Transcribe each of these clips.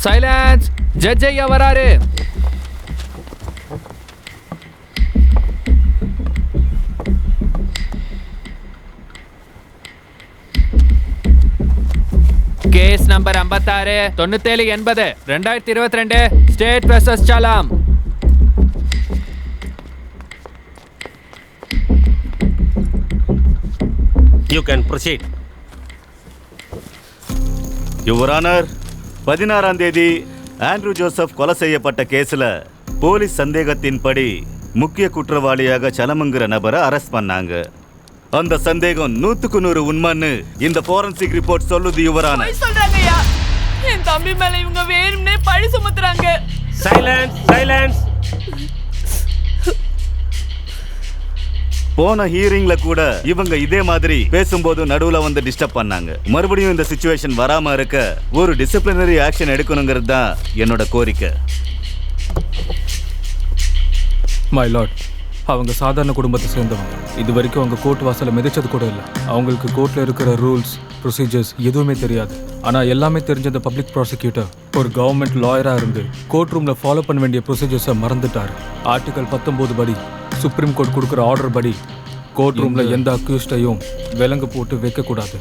Silence. Judge ஐயா வராரு. Case number 56 97 80 2022 state versus Salam. You can proceed. Your honour, 16ஆம் தேதி ஆண்ட்ரூ ஜோசப் கொலை செய்யப்பட்ட கேஸ்ல போலீஸ் சந்தேகத்தின்படி முக்கிய குற்றவாளியாக சலமுங்கிற நபரை அரெஸ்ட் பண்ணாங்க. அந்த சந்தேகம் 100க்கு 100 உண்மைன்னு இந்த ஃபாரன்சிக் ரிப்போர்ட் சொல்லுது யுவர் ஆனர். சொல்றாங்கய்யா, என் தம்பி மேல இவங்க வேணும்னே பழி சுமத்துறாங்க. Silence, silence. போன ஹியரிங்ல கூட இவங்க இதே மாதிரி பேசும்போது நடுவுல வந்து டிஸ்டர்ப் பண்ணாங்க. மறுபடியும் இந்த சிச்சுவேஷன் வராம இருக்க ஒரு டிசிப்ளினரி ஆக்ஷன் எடுக்கணுங்கிறது தான் என்னோட கோரிக்கை. மை லார்ட், அவங்க சாதாரண குடும்பத்தை சேர்ந்தவங்க. இது வரைக்கும் அவங்க கோர்ட் வாசலை மிதிச்சது கூட இல்லை. அவங்களுக்கு கோர்ட்ல இருக்கிற ரூல்ஸ் ப்ரொசீஜர்ஸ் எதுவுமே தெரியாது. ஆனால் எல்லாமே தெரிஞ்ச அந்த பப்ளிக் ப்ராசிக்யூட்டர் ஒரு கவர்மெண்ட் லாயராக இருந்து கோர்ட் ரூமில் ஃபாலோ பண்ண வேண்டிய ப்ரொசீஜர்ஸை மறந்துட்டார். ஆர்டிகல் 19 படி சுப்ரீம் கோர்ட் கொடுக்குற ஆர்டர் படி கோர்ட் ரூமில் எந்த அக்யூஸ்டையும் விலங்கு போட்டு வைக்கக்கூடாது.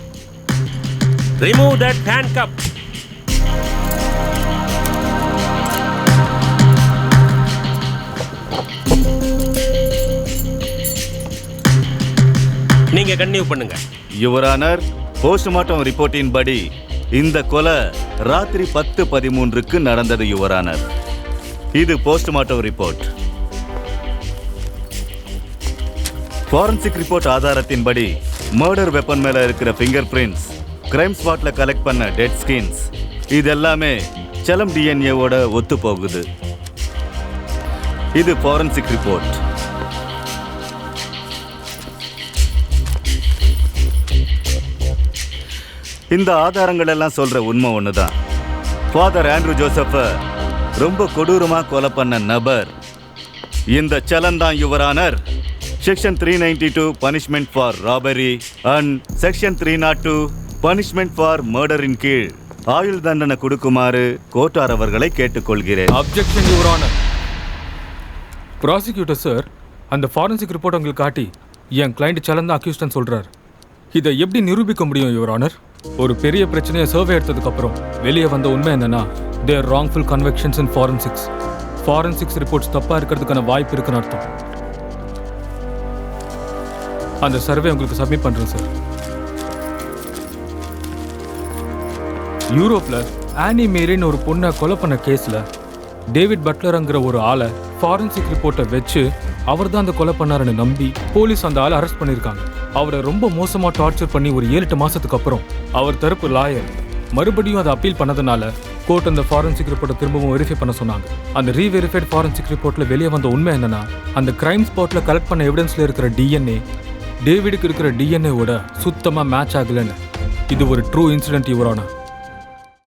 Remove that handcuff. நீங்க கன்டினியூ பண்ணுங்க. யுவர் ஆனர், போஸ்ட்மார்ட்டம் ரிப்போர்ட்டின் படி இந்த கொலை ராத்திரி 10:13க்கு நடந்தது யுவர் ஆனர். இது போஸ்ட்மார்ட்டம் ரிப்போர்ட். ஃபாரன்சிக் ரிப்போர்ட் ஆதாரத்தின்படி மர்டர் வெப்பன் மேல இருக்கிற ஃபிங்கர் பிரிண்ட்ஸ், கிரைம் ஸ்பாட்ல கலெக்ட் பண்ண டெட் ஸ்கின்ஸ், இது எல்லாமே சலம் டிஎன்ஏவோட ஒத்து போகுது. இது ஃபாரன்சிக் ரிப்போர்ட். இந்த ஆதாரங்கள் எல்லாம் சொல்ற உண்மை ஒண்ணுதான். ஃபாதர் ஆண்ட்ரூ ஜோசப்ப ரொம்ப கொடூரமா கொலை பண்ண நபர் இந்த சலன் தான் your honour. Section 392 punishment for robbery and section 302 punishment for மர்டரின் கீழ் ஆயுள் தண்டனை கொடுக்குமாறு கோர்ட்டார் அவர்களை கேட்டுக்கொள்கிறேன். Objection your honour. Prosecutor sir, அந்த ஃபாரன்சிக் ரிப்போர்ட் உங்களுக்கு காட்டி என் கிளைண்ட் சலன் தான் அக்யூஸ்டன் சொல்றாரு. இதை எப்படி நிரூபிக்க முடியும் யுவர் ஆனர்? ஒரு பெரிய பிரச்சனையை சர்வே எடுத்ததுக்கு அப்புறம் வெளியே வந்த உண்மை என்னன்னா, தேர் ராங்ஃபுல் கன்வெக்ஷன்ஸ் இன் ஃபாரன்சிக்ஸ். ஃபாரன்சிக்ஸ் ரிப்போர்ட்ஸ் தப்பா இருக்கிறதுக்கான வாய்ப்பு இருக்குன்னு அர்த்தம். அந்த சர்வே உங்களுக்கு சப்மிட் பண்றேன் சார். யூரோப்ல ஆனி மேரின்னு ஒரு பொண்ணை கொலை பண்ண கேஸ்ல டேவிட் பட்லர்ங்கிற ஒரு ஆளை ஃபாரன்சிக் ரிப்போர்ட்டை வச்சு அவர் தான் அந்த கொலை பண்ணாருன்னு நம்பி போலீஸ் அந்த ஆளை அரெஸ்ட் பண்ணியிருக்காங்க. அவரை ரொம்ப மோசமா டார்ச்சர் பண்ணி ஒரு 7-8 மாசத்துக்கு அப்புறம் அவர் தரப்பு லாயர் மறுபடியும் அதை அப்பீல் பண்ணதுனால கோர்ட் அந்த ஃபாரன்சிக் ரிப்போர்ட்டை திரும்பவும் வெரிஃபை பண்ண சொன்னாங்க. அந்த ரீவெரிஃபைட் ஃபாரன்சிக் ரிப்போர்ட்ல வெளியே வந்த உண்மை என்னன்னா, அந்த கிரைம் ஸ்பாட்ல கலெக்ட் பண்ண எவிடன்ஸ்ல இருக்கிற டிஎன்ஏ டேவிடுக்கு இருக்கிற டிஎன்ஏவோட சுத்தமா மேட்ச் ஆகலன்னு. இது ஒரு ட்ரூ இன்சிடென்ட் யுவர் ஆனர்.